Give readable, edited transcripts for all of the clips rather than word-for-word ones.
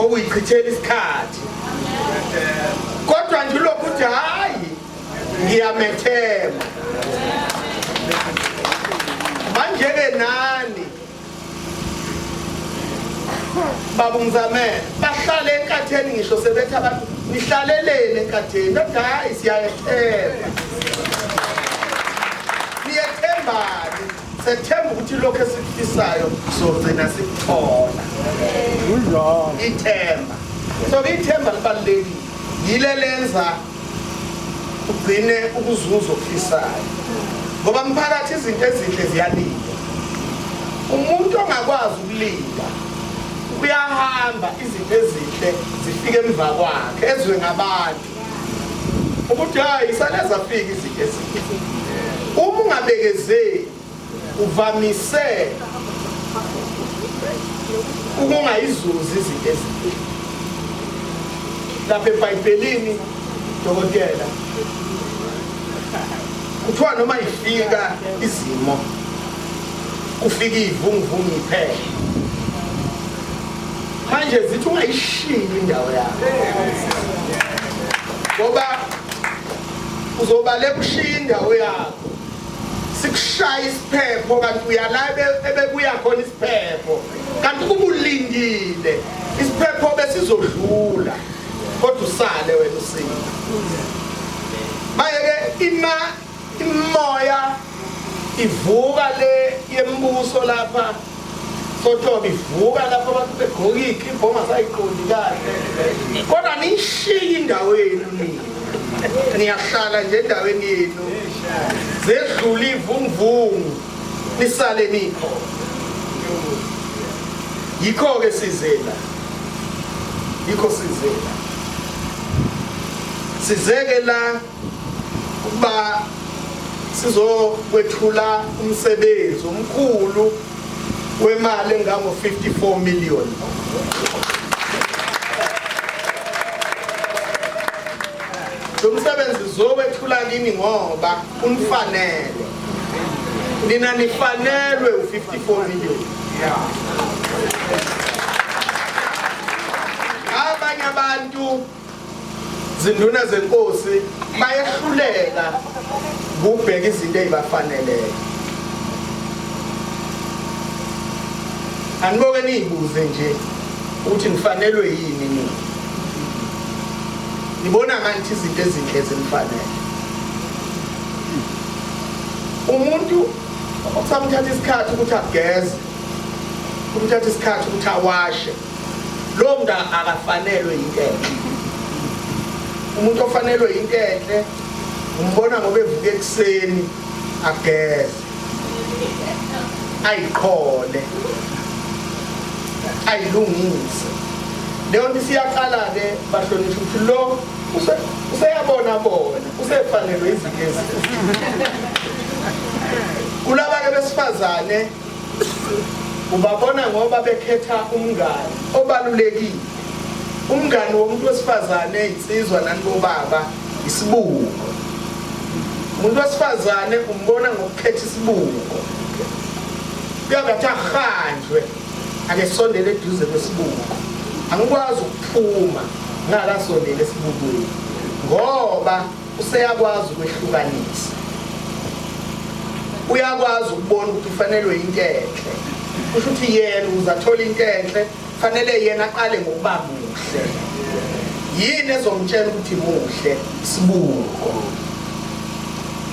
sokuyichithela isikhathi kodwa nje lokhu uthi hayi ngiyamethemba manje ke nani babungizamela bahlale enkatheni ngisho sebethi abantu nihlalelene enkatheni kodwa hayi siyayethemba niyethembani sethemba ukuthi lokho esikufisayo sizogcina sikuthola kunjalo ithemba so ithemba libalulekile yile lenza ugcine ukuzuza okufisayo ngoba mphakathi izinto ezinhle ziyalinda umuntu ongakwazi ukulinda uyahamba izinto ezinhle zifike emva kwakhe ezwe ngabantu ukuthi hayi saleza fika izinto ezinhle uma ungabekezeli uvamise ukungayizuzi izinto ezinhle lapha eBhayibhelini dokotela kuthiwa noma ifika izimo kufika ivunguvungu iphela manje zithi ungayishiyi indawo yakho ngoba uzoba lekushiya indawo yakho sikushaya isiphepho kanti uyalabe ebekuya khona isiphepho kanti kubulindile isiphepho besizodlula kodwa usale wena usinga bayeke imoya ivuka le yembuso lapha sothoba ivuka lapha abantu begqokike ibhoma sayiqondi kahle kodwa nishiye indawo yenu niyahlala nje endaweni yenu zedlula ivunguvungu nisale nikho yikho ke sizela sizeke la ukuba sizokwethula umsebenzi omkhulu wemali engango 54 million lo msebenzi zokwethula kini ngoba unifanele nina nifanelwe u54 million abanye abantu zinduna zenkosi bayehluleka ukubheka izinto ezibafaneleyo aniboke niyibuze nje ukuthi nifanelwe yini nini nibona ngathi izinto ezinhle zinifanele umuntu othatha isikhathi ukuthi ageze uthatha isikhathi ukuthi awashe lo muntu akafanelwe into enhle umuntu ofanelwe into enhle umbona ngoba evuka ekseni ageze ayiqhole ayilungise leyo nto siyaqala ke bahlonishwa ukuthi lo useyabona usefanelwe izinto ezinhle kulaba ke besifazane ubabona ngoba bekhetha umngane obalulekile umngane womuntu wesifazane insizwa nanibobaba isibuko umuntu wesifazane umbona ngokukhetha isibuko kuyangathi ahanjwe ake sondele eduze kwesibuko angikwazi ukuphuma ngakasondele esibukweni ngoba useyakwazi ukwehlukanisa uyakwazi ukubona ukuthi ufanelwe into enhle kusho ukuthi yena uzathola into enhle fanele yena aqale ngokuba muhle yini ezomtshela ukuthi muhle isibuko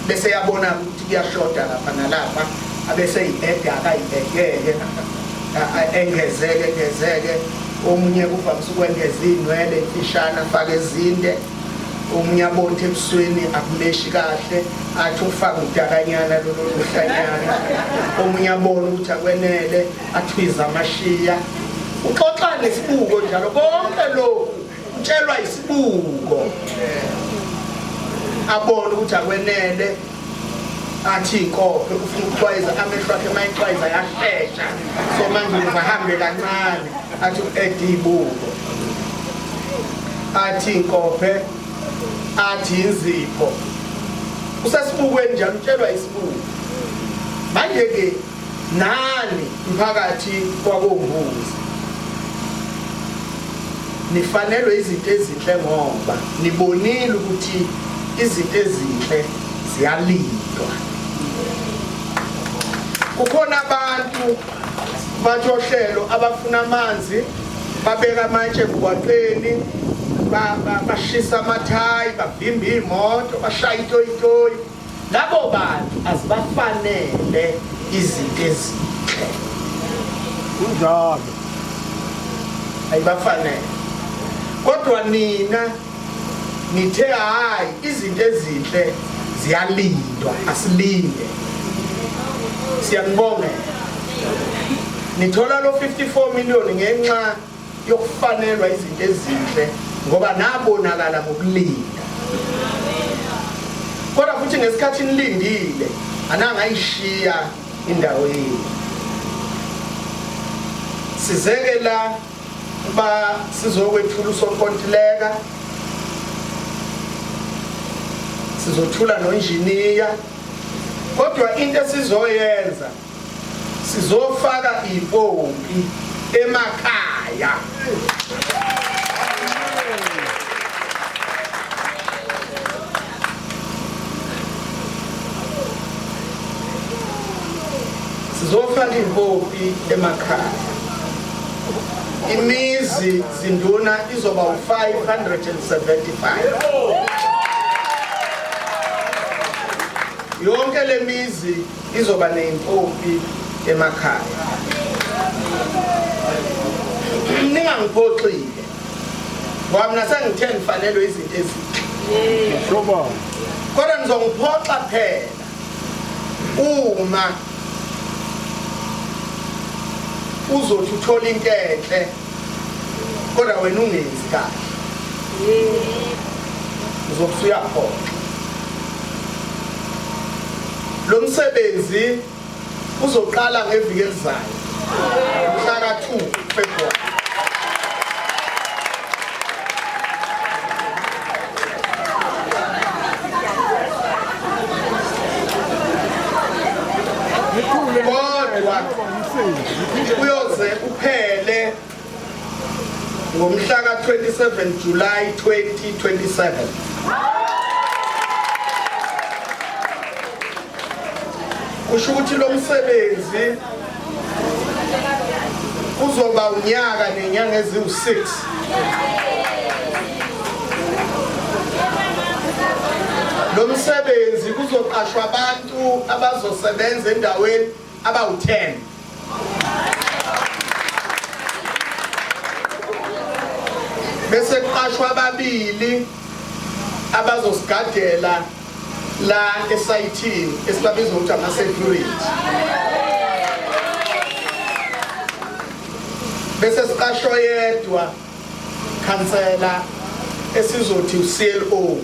bese yabona ukuthi kuyashoda lapha nalapha abese yi-add akayi-add-eke engezeke omunye kuvamise ukwengeza inwele imfishana afake ezinde omunye abona ebusweni akumeshi kahle athi ufake udakanyana loluhlanyana omunye abona ukuthi akwenele athwiza amashiya uxoxa nesibuko njalo konke lokhu utshelwa isibuko abona ukuthi akwenele athi inkophe ufuna ukuxwayiza amehlo akhe mayixwayiza yahleja so manje uzahambe kancane athi edibuko athi inkophe athi izipho usasibukweni njalo utshelwa isibuko manje ke nani mphakathi kwakombuzi nifanelwe izinto ezinhle ngoba nibonile ukuthi izinto ezinhle ziyalindwa. Kukhona abantu bajohlelo abafuna amanzi, babeka amatshe emgwaqeni, bashisa amathayi, bavimba imoto, bashaya itoyitoyi. Labo bantu azibafanele izinto ezinhle. Kunjalo. Ayibafanele. Kodwa nina nithe hayi izinto ezinhle ziyalindwa, asilinde. Siyanibonga. Nithola lo 54 million ngenxa yokufanelwa izinto ezinhle ngoba nabonakala ngokulinda. Kodwa futhi ngesikhathi nilindile anangayishiya indawo yenu. Sizeke la ba sizokwethula usonkontileka, sizothula noengineer, kodwa into esizoyenza sizofaka impompi emakhaya. Sizofaka impompi emakhaya. Imizi zinduna izoba u575. Yonke le mizi izoba neimpompi emakhaya. Ningangiphoxile. Ngoba mina sengithe nifanelwe izinto ezinhle. Shoba. Kodwa ngizongiphoxa phela uma uzothi uthola into enhle kodwa wena ungenzi kahle. Uzokuyaphoxa. Lo msebenzi uzoqala ngeviki elizayo. Mhla ka2 February. Kodwa uyoze uphele ngomhla ka27 July 2027. Kusho ukuthi lo msebenzi uzoba unyaka nenyanga eziwu6. Lo msebenzi kuzoqashwa abantu abazosebenza endaweni abawu10. Bese kuqashwa ababili abazosigadela la esayithini esibabiza ukuthi ama-security. Bese siqashwa yedwa khansela esizothi uCLO.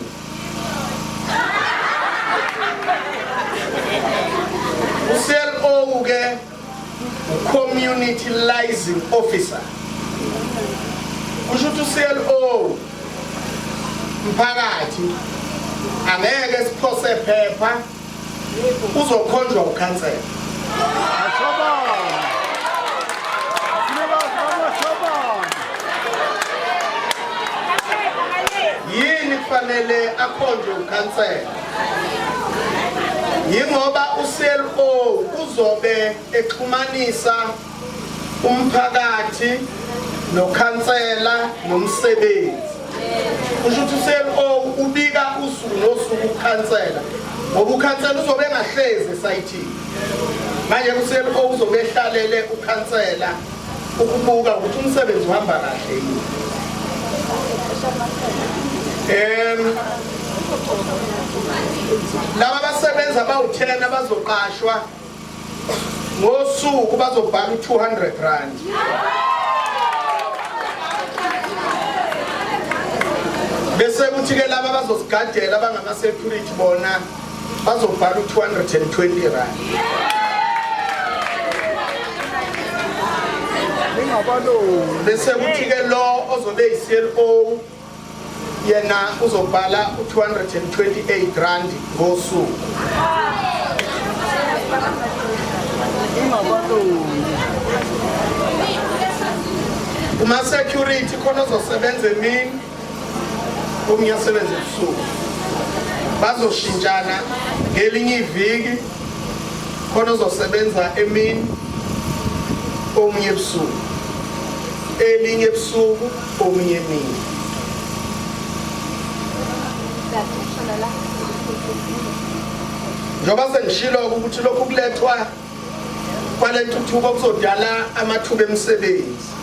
uCLO ke community liaison officer. Kusho ukuthi uCLO mphakathi angeke siphose phepha uzokhonjwa ukhansela. Yini kufanele akhonjwe ukhansela? Yingoba uCLO uzobe exhumanisa umphakathi nokhansela nomsebenzi. Kusho ukuthi uCLO ubika usuku nosuku ukhansela ngoba ukhansela uzobe engahlezi esayithini. Manje uCLO uzobe ehlalele ukhansela ukubuka ukuthi umsebenzi uhamba kahle yini. Laba basebenza abawu10 abazoqashwa ngosuku bazobhala u200 bese kuthi ke laba bazosigadela abangama security bona bazobhala u220 bese kuthi ke lo ozobe yiCLO yena uzobhala u228 ngosuku. kuma security khona ozosebenza emini omunye asebenza ebusuku bazoshintshana ngelinye iviki khona ozosebenza emini omunye ebusuku elinye ebusuku omunye emini njoba sengishilo ukuthi lokhu kulethwa kwalentuthuko kuzodala amathuba emisebenzi